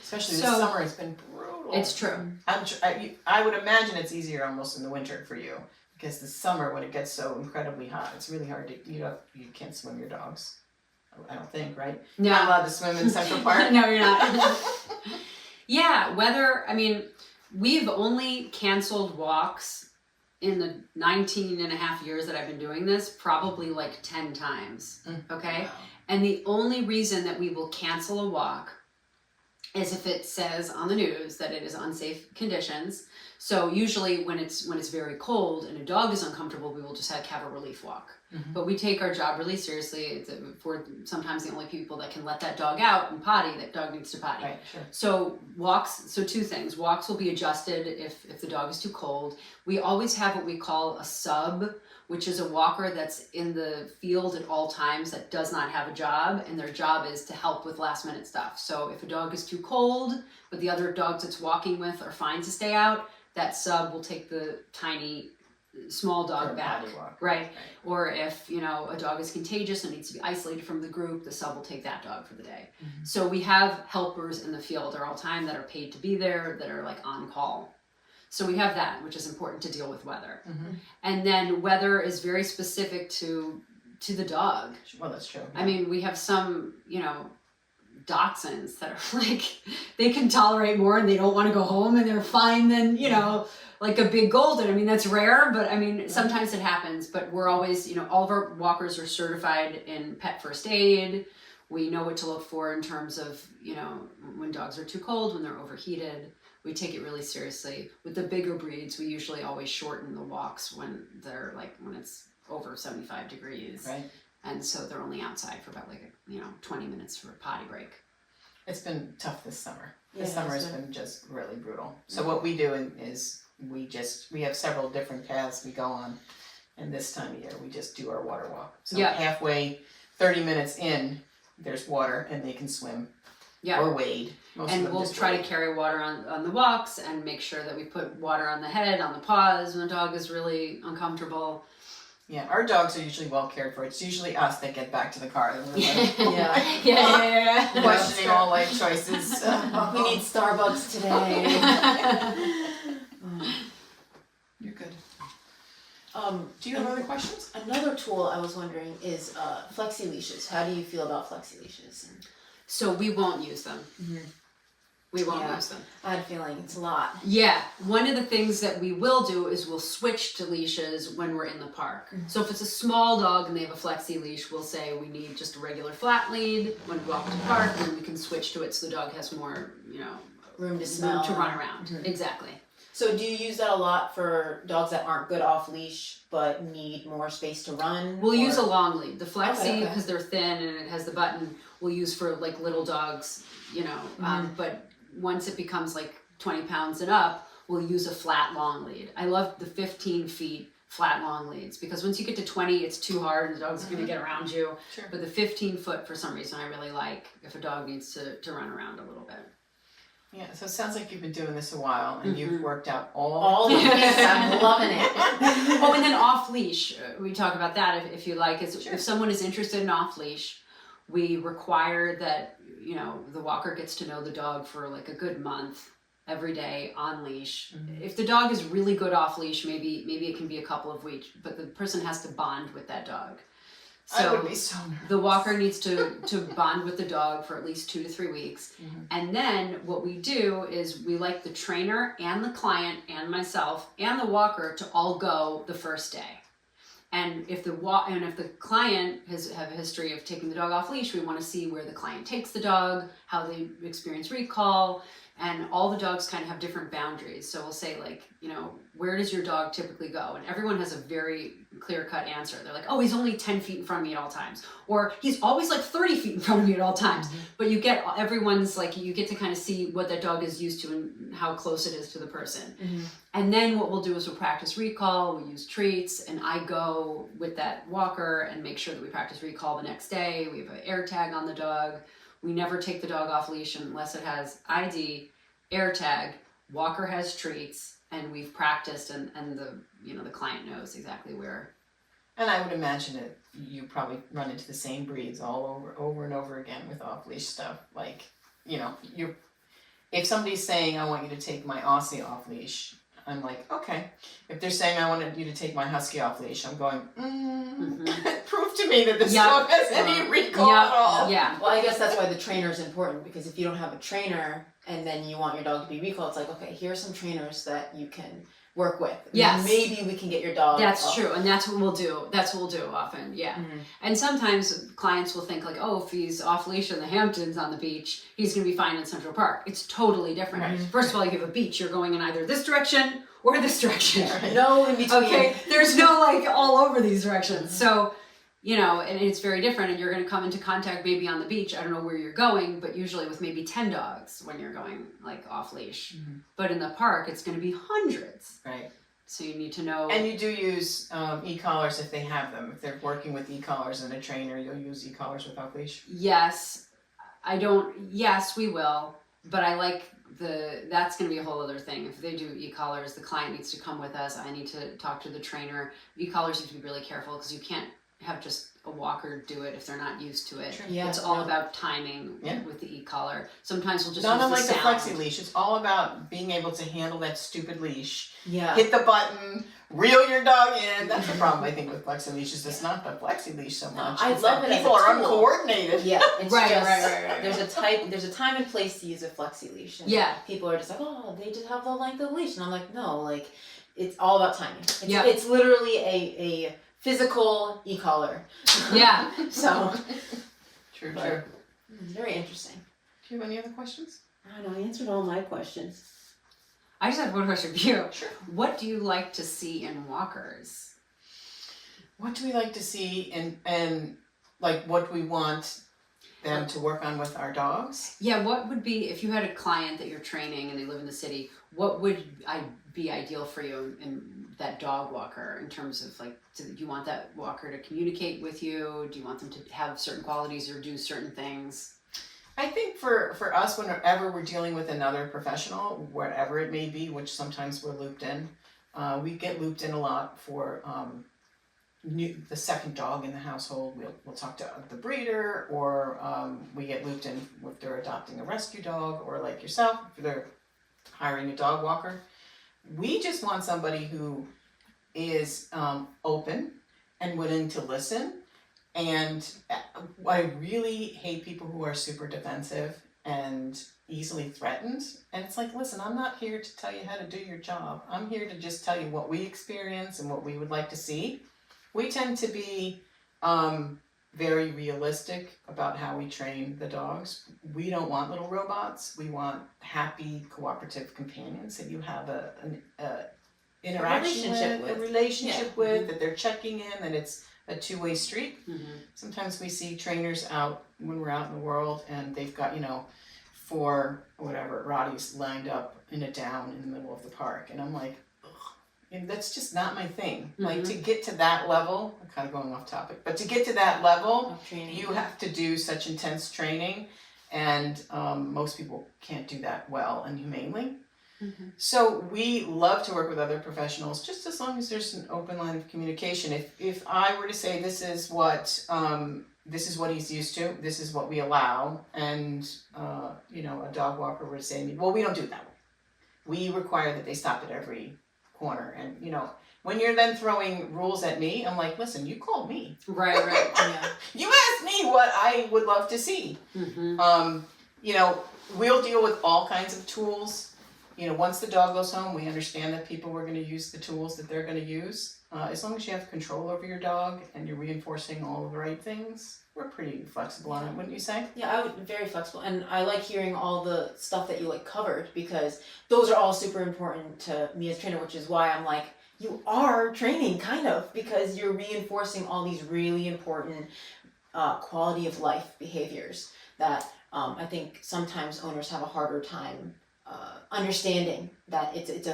Especially So- this summer, it's been brutal. It's true. I would imagine it's easier almost in the winter for you because the summer when it gets so incredibly hot, it's really hard to you can't swim your dogs. I don't think, right? You're not No. allowed to swim in Central Park. No, you're not. Yeah, we've only canceled walks in the 19 and a half years that I've been doing this, probably like 10 times. Mm. Okay? Wow. And the only reason that we will cancel a walk is if it says on the news that it is unsafe conditions. So usually when it's very cold and a dog is uncomfortable, we will just have a relief walk. But we take our job really seriously. We're sometimes the only people that can let that dog out and potty. That dog needs to potty. Right, sure. So walks, so two things. Walks will be adjusted if the dog is too cold. We always have what we call a sub, which is a walker that's in the field at all times that does not have a job, and their job is to help with last minute stuff. So if a dog is too cold, but the other dogs it's walking with are fine to stay out, that sub will take the tiny small dog back, right? Or if a dog is contagious and needs to be isolated from the group, the sub will take that dog for the day. So we have helpers in the field at all time that are paid to be there, that are like on call. So we have that, which is important to deal with weather. And then weather is very specific to the dog. Well, that's true. I mean, we have some dachshunds that are like, they can tolerate more and they don't want to go home and they're fine than like a big golden. I mean, that's rare, but I mean, sometimes it happens. But we're always, all of our walkers are certified in pet first aid. We know what to look for in terms of, when dogs are too cold, when they're overheated. We take it really seriously. With the bigger breeds, we usually always shorten the walks when it's over 75 degrees. Right. And so they're only outside for about 20 minutes for a potty break. It's been tough this summer. Yeah, This summer has been just really brutal. So what we do is we have several different paths we go on, and this time of year we just do our water walk. So halfway, 30 minutes in, there's water and they can swim or wade. And we'll try to carry water on the walks and make sure that we put water on the head, on the paws when the dog is really uncomfortable. Yeah, our dogs are usually well cared for. It's usually us that get back to the car. Questioning all life choices. We need Starbucks today. You're good. Do you have other questions? Another tool I was wondering is flexi leashes. How do you feel about flexi leashes? So we won't use them. We won't use them. I had a feeling it's a lot. Yeah, one of the things that we will do is we'll switch to leashes when we're in the park. So if it's a small dog and they have a flexi leash, we'll say we need just a regular flat lead when we walk to the park, and then we can switch to it so the dog has more, room to smell, to run around. Exactly. So do you use that a lot for dogs that aren't good off leash but need more space to run? We'll use a long lead. The flexi, Okay. because they're thin and it has the button, we'll use for like little dogs, but once it becomes like 20 pounds and up, we'll use a flat long lead. I love the 15 feet flat long leads because once you get to 20, it's too hard and the dog's going to get around you. Sure. But the 15 foot, for some reason, I really like if a dog needs to run around a little bit. Yeah, so it sounds like you've been doing this a while and you've worked out all All the things. I'm loving it. Oh, and then off leash, we talk about that if you like. If someone is interested in off leash, we require that the walker gets to know the dog for like a good month every day on leash. If the dog is really good off leash, maybe it can be a couple of weeks, but the person has to bond with that dog. So I would be so nervous. the walker needs to bond with the dog for at least 2 to 3 weeks. And then what we do is we like the trainer and the client and myself and the walker to all go the first day. And if the client have a history of taking the dog off leash, we want to see where the client takes the dog, how they experience recall, and all the dogs kind of have different boundaries. So we'll say where does your dog typically go? And everyone has a very clear-cut answer. They're like, oh, he's only 10 feet in front of me at all times. Or he's always like 30 feet in front of me at all times. But you get you get to kind of see what that dog is used to and how close it is to the person. And then what we'll do is we'll practice recall, we use treats, and I go with that walker and make sure that we practice recall the next day. We have an air tag on the dog. We never take the dog off leash unless it has ID, air tag, walker has treats, and we've practiced and the client knows exactly where. And I would imagine that you probably run into the same breeds all over and over again with off-leash stuff. Like, if somebody's saying, I want you to take my Aussie off-leash, I'm like, okay. If they're saying I wanted you to take my Husky off-leash, I'm going, prove to me that this dog has any recall at all. Yeah. Well, I guess that's why the trainer is important, because if you don't have a trainer and then you want your dog to be recalled, it's like, okay, here are some trainers that you can work with. Yes. Maybe we can get your dog. That's true, and that's what we'll do. That's what we'll do often, yeah. Mm-hmm. And sometimes clients will think like, oh, if he's off leash in the Hamptons on the beach, he's going to be fine in Central Park. It's totally different. Right. First of all, if you have a beach, you're going in either this direction or this direction. No in between. Okay, there's no like all over these directions. So, and it's very different, and you're going to come into contact maybe on the beach. I don't know where you're going, but usually with maybe 10 dogs when you're going like off leash. Mm-hmm. But in the park, it's going to be hundreds. Right. So you need to know. And you do use e-collars if they have them. If they're working with e-collars and a trainer, you'll use e-collars with off leash. Yes, yes, we will. But I like that's going to be a whole other thing. If they do e-collars, the client needs to come with us. I need to talk to the trainer. E-collars, you have to be really careful because you can't have just a walker do it if they're not used to it. Sure. Yeah, it's all about timing Yeah. with the e-collar. Sometimes we'll just Not use unlike the the sound. flexi leash. It's all about being able to handle that stupid leash. Yeah. Hit the button, reel your dog in. That's the problem I think with flexi leashes. It's not the flexi leash so much. I It's love that it as people a are tool. uncoordinated. Yeah, it's Right, just, right. There's a time and place to use a flexi leash. And Yeah. people are just like, oh, they just have the length of the leash, and I'm like, no, like, it's all about timing. Yeah. It's literally a physical e-collar. Yeah. So True. But- it's very interesting. Do you have any other questions? I don't know, I answered all my questions. I just have one question for you. Sure. What do you like to see in walkers? What do we like to see and like what we want them to work on with our dogs? Yeah, what would be, if you had a client that you're training and they live in the city, what would be ideal for you in that dog walker in terms of like, do you want that walker to communicate with you? Do you want them to have certain qualities or do certain things? I think for us, whenever we're dealing with another professional, whatever it may be, which sometimes we're looped in, we get looped in a lot for the second dog in the household. We'll talk to the breeder, or we get looped in if they're adopting a rescue dog, or like yourself, if they're hiring a dog walker. We just want somebody who is open and willing to listen. And I really hate people who are super defensive and easily threatened. And it's like, listen, I'm not here to tell you how to do your job. I'm here to just tell you what we experience and what we would like to see. We tend to be very realistic about how we train the dogs. We don't want little robots. We want happy, cooperative companions that you have an interaction relationship a with. relationship with, that they're checking in, and it's a two-way street. Mm-hmm. Sometimes we see trainers out when we're out in the world and they've got, 4 Rotties lined up in a down in the middle of the park. And I'm like, ugh, and that's just not my thing. Mm-hmm. Like, to get to that level, I'm kind of going off topic, but to get to that level, Of training. you have to do such intense training, and most people can't do that well and humanely. Mm-hmm. So we love to work with other professionals, just as long as there's an open line of communication. If I were to say this is what he's used to, this is what we allow, and a dog walker were to say to me, well, we don't do it that way. We require that they stop at every corner, and when you're then throwing rules at me, I'm like, listen, you called me. Right. Yeah. You asked me what I would love to see. Mm-hmm. We'll deal with all kinds of tools. Once the dog goes home, we understand that people are going to use the tools that they're going to use. As long as you have control over your dog and you're reinforcing all of the right things, we're pretty flexible on it, wouldn't you say? Yeah, I would very flexible, and I like hearing all the stuff that you covered, because those are all super important to me as trainer, which is why I'm like, you are training kind of, because you're reinforcing all these really important quality of life behaviors that I think sometimes owners have a harder time understanding that it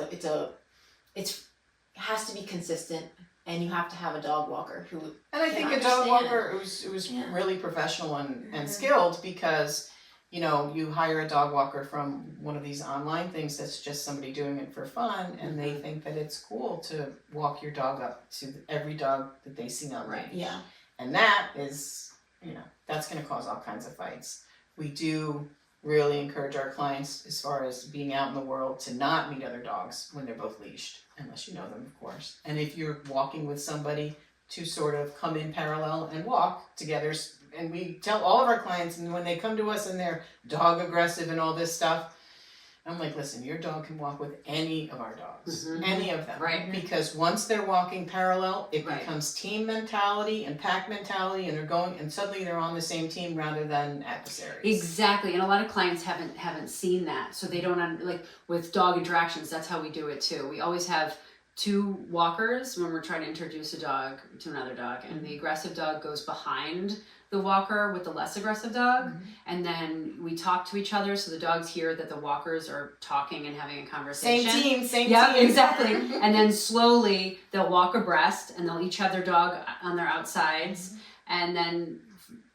has to be consistent, and you have to have a dog walker who. And I think a dog walker who was really professional and skilled, because you hire a dog walker from one of these online things that's just somebody doing it for fun, and they think that it's cool to walk your dog up to every dog that they see online. Yeah. And that is, that's going to cause all kinds of fights. We do really encourage our clients, as far as being out in the world, to not meet other dogs when they're both leashed, unless you know them, of course. And if you're walking with somebody, to sort of come in parallel and walk together. And we tell all of our clients, and when they come to us and they're dog aggressive and all this stuff, I'm like, listen, your dog can walk with any of our dogs, Mhm. any of them. Right. Because once they're walking parallel, it Right. becomes team mentality and pack mentality, and they're going, and suddenly they're on the same team rather than adversaries. Exactly, and a lot of clients haven't seen that, so they don't like with dog interactions. That's how we do it too. We always have 2 walkers when we're trying to introduce a dog to another dog, and the aggressive dog goes behind the walker with the less aggressive dog, and then we talk to each other so the dogs hear that the walkers are talking and having a conversation. Same team. Yep, exactly. And then slowly they'll walk abreast and they'll each have their dog on their outsides, and then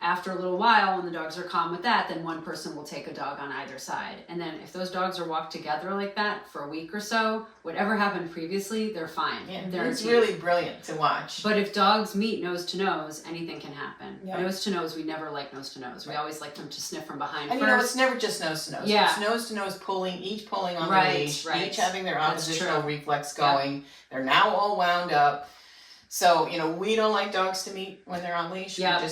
after a little while, when the dogs are calm with that, then one person will take a dog on either side. And then if those dogs are walked together like that for a week or so, whatever happened previously, they're fine. Yeah, They're a it's team. really brilliant to watch. But if dogs meet nose to nose, anything can happen. Yeah. Nose to nose, we never like nose to nose. We always like them to sniff from behind And first. you know, it's never just nose to nose. Yeah. It's nose to nose pulling, each pulling on Right, the leash, right. each having their That's oppositional true. reflex going. They're now all wound up. So, you know, we don't like dogs to meet when they're on leash. Yeah.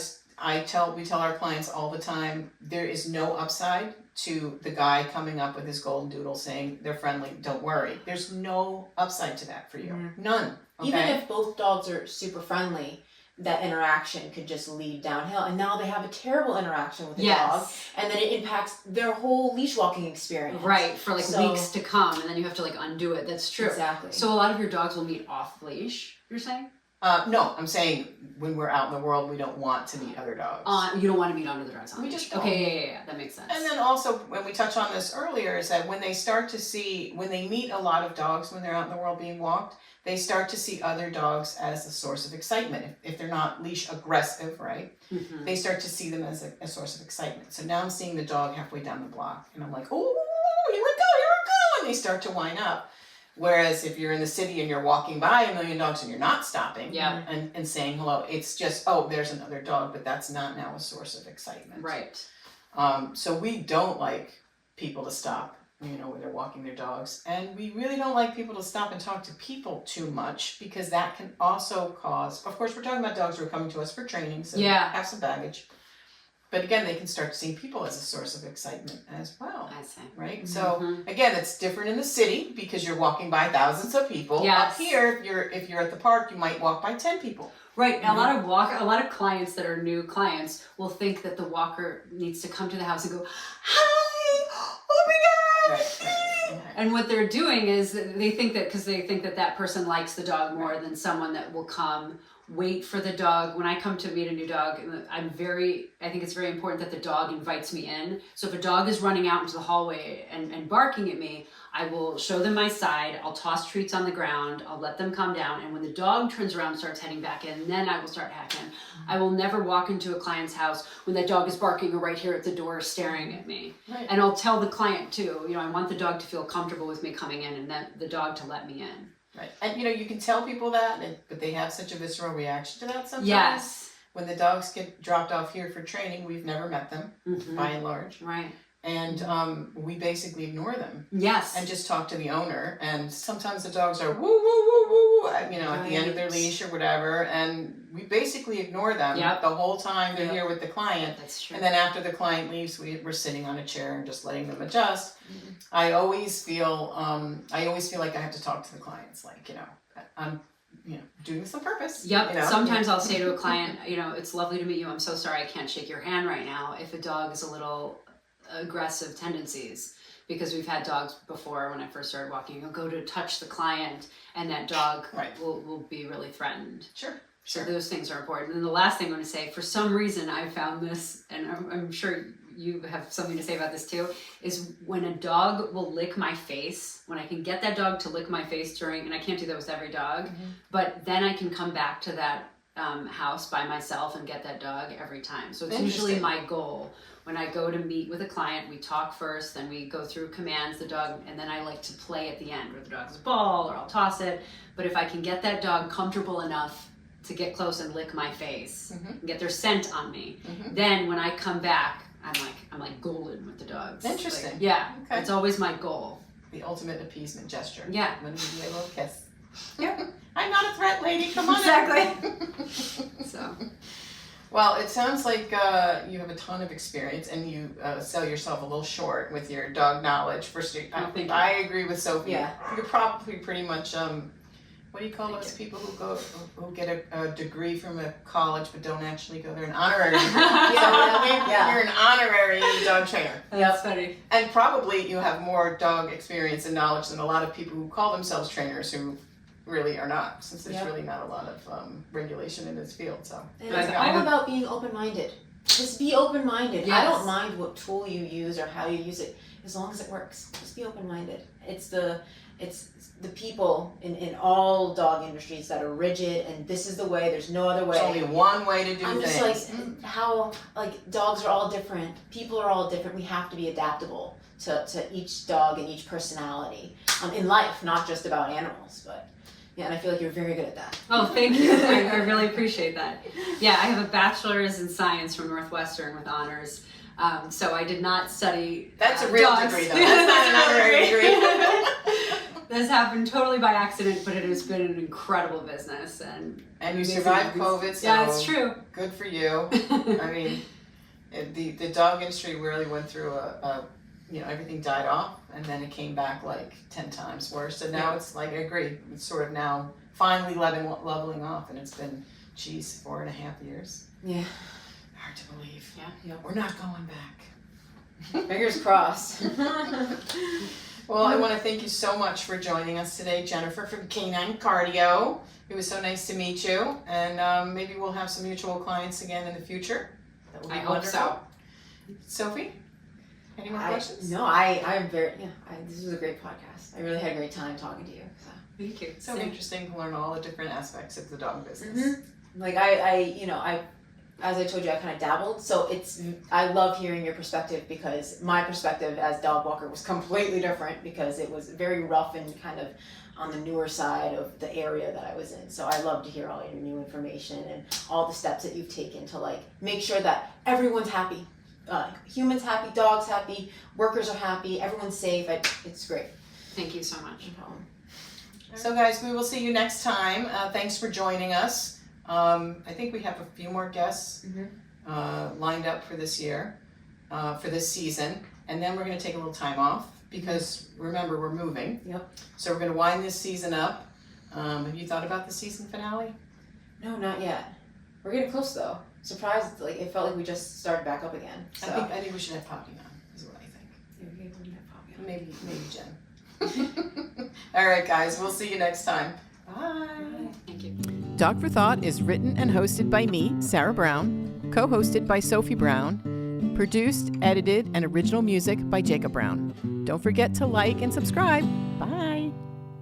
We tell our clients all the time, there is no upside to the guy coming up with his golden doodle saying they're friendly, don't worry. There's no upside to that for you. None. Okay? Even if both dogs are super friendly, that interaction could just lead downhill, and now they have a terrible interaction with the dog, Yes. and then it impacts their whole leash walking experience. Right, for like So- weeks to come, and then you have to like undo it. That's true. Exactly. So a lot of your dogs will meet off leash, you're saying? No, I'm saying when we're out in the world, we don't want to meet other dogs. You don't want to meet under the dogs on We leash. just don't. Okay, yeah, that makes sense. And then also, when we touched on this earlier, is that when they meet a lot of dogs when they're out in the world being walked, they start to see other dogs as a source of excitement. If they're not leash aggressive, right? Mhm. They start to see them as a source of excitement. So now I'm seeing the dog halfway down the block, and I'm like, oh, here we go, and they start to wind up. Whereas if you're in the city and you're walking by a million dogs and you're not stopping Yeah. and saying hello, it's just, oh, there's another dog, but that's not now a source of excitement. Right. So we don't like people to stop, you know, when they're walking their dogs. And we really don't like people to stop and talk to people too much, because that can also cause, of course, we're talking about dogs who are coming to us for training, so Yeah. have some baggage. But again, they can start seeing people as a source of excitement as well, I see. right? So Mhm. again, it's different in the city because you're walking by thousands of people. Yes. Up here, if you're at the park, you might walk by 10 people. Right, and a lot of clients that are new clients will think that the walker needs to come to the house and go, "Hi, oh my God!" Right. And what they're doing is they think that that person likes the dog more than someone that will come, wait for the dog. When I come to meet a new dog, I think it's very important that the dog invites me in. So if a dog is running out into the hallway and barking at me, I will show them my side, I'll toss treats on the ground, I'll let them calm down, and when the dog turns around and starts heading back in, then I will start hacking. I will never walk into a client's house when that dog is barking or right here at the door staring at me. Right. And I'll tell the client too, you know, I want the dog to feel comfortable with me coming in and then the dog to let me in. Right. And you know, you can tell people that, but they have such a visceral reaction to that sometimes. Yes. When the dogs get dropped off here for training, we've never met them, Mhm. by and large. Right. And we basically ignore them Yes. and just talk to the owner. And sometimes the dogs are woo, woo, woo, woo, you know, at the end of their Right. leash or whatever. And we basically ignore them Yep. the whole time they're Yep. here with the client. That's true. And then after the client leaves, we're sitting on a chair and just letting them adjust. I always feel like I have to talk to the clients, like, you know, I'm, you know, doing this on purpose. Yep. You know? Sometimes I'll say to a client, you know, it's lovely to meet you. I'm so sorry I can't shake your hand right now if a dog is a little aggressive tendencies. Because we've had dogs before when I first started walking, you'll go to touch the client and that dog Right. will be really threatened. Sure. So those things are important. And the last thing I'm going to say, for some reason I found this, and I'm sure you have something to say about this too, is when a dog will lick my face, when I can get that dog to lick my face during, and I can't do that with every dog, but then I can come back to that house by myself and get that dog every time. So it's usually my goal. When I go to meet with a client, we talk first, then we go through commands, the dog, and then I like to play at the end where the dog's a ball or I'll toss it. But if I can get that dog comfortable enough to get close and lick my face and get their scent on me, then when I come back, I'm like golden with the dogs. Interesting. Like, yeah, Okay. it's always my goal. The ultimate appeasement gesture. Yeah. I'm gonna give you a little kiss. Yeah. I'm not a threat, lady. Come on. Exactly. In. So Well, it sounds like you have a ton of experience, and you sell yourself a little short with your dog knowledge. thank you. I agree with Sophie. Yeah. You're probably pretty much what do you call those people who get a degree from a college but don't actually go there? An honorary. Yeah. You're an honorary dog trainer. That's funny. And probably you have more dog experience and knowledge than a lot of people who call themselves trainers who really are not, since there's really not a lot of regulation in this field. So And it's all about being open-minded. Just be open-minded. Yes. I don't mind what tool you use or how you use it, as long as it works. Just be open-minded. It's the people in all dog industries that are rigid, and this is the way, there's no other way. there's only one way to do I'm things. just like, how, like, dogs are all different, people are all different, we have to be adaptable to each dog and each personality in life, not just about animals, but yeah, and I feel like you're very good at that. Oh, thank you. I really appreciate that. Yeah, I have a bachelor's in science from Northwestern with honors. So I did not study That's a real dogs. degree, though. That's not an honorary degree. This happened totally by accident, but it has been an incredible business. And you survived COVID, so yeah, it's true. good for you. I mean, the dog industry really went through everything died off, and then it came back like 10 times worse. And now it's like, I agree, it's sort of now finally leveling off, and it's been, 4.5 years. Yeah. Hard to believe. Yeah. We're not going back. Fingers crossed. Well, I want to thank you so much for joining us today, Jennifer from Canine Cardio. It was so nice to meet you, and maybe we'll have some mutual clients again in the future. That will be I hope wonderful. so. Sophie, any more questions? I'm very, this was a great podcast. I really had a great time talking to you. So. Thank you. So interesting to learn all the different aspects of the dog business. Like I as I told you, I kind of dabbled. So I love hearing your perspective, because my perspective as dog walker was completely different, because it was very rough and kind of on the newer side of the area that I was in. So I love to hear all your new information and all the steps that you've taken to like make sure that everyone's happy. Humans happy, dogs happy, workers are happy, everyone's safe. It's great. Thank you so much. No problem. So guys, we will see you next time. Thanks for joining us. I think we have a few more guests lined up for this year, for this season, and then we're going to take a little time off, because remember, we're moving. Yep. So we're going to wind this season up. Have you thought about the season finale? No, not yet. We're getting close though. Surprised, like it felt like we just started back up again. So. I think we should have Poppy on, is what I think. Maybe Jen. All right, guys, we'll see you next time. Bye. Thank you. Dog for Thought is written and hosted by me, Sarah Brown, co-hosted by Sophie Brown, produced, edited, and original music by Jacob Brown. Don't forget to like and subscribe. Bye.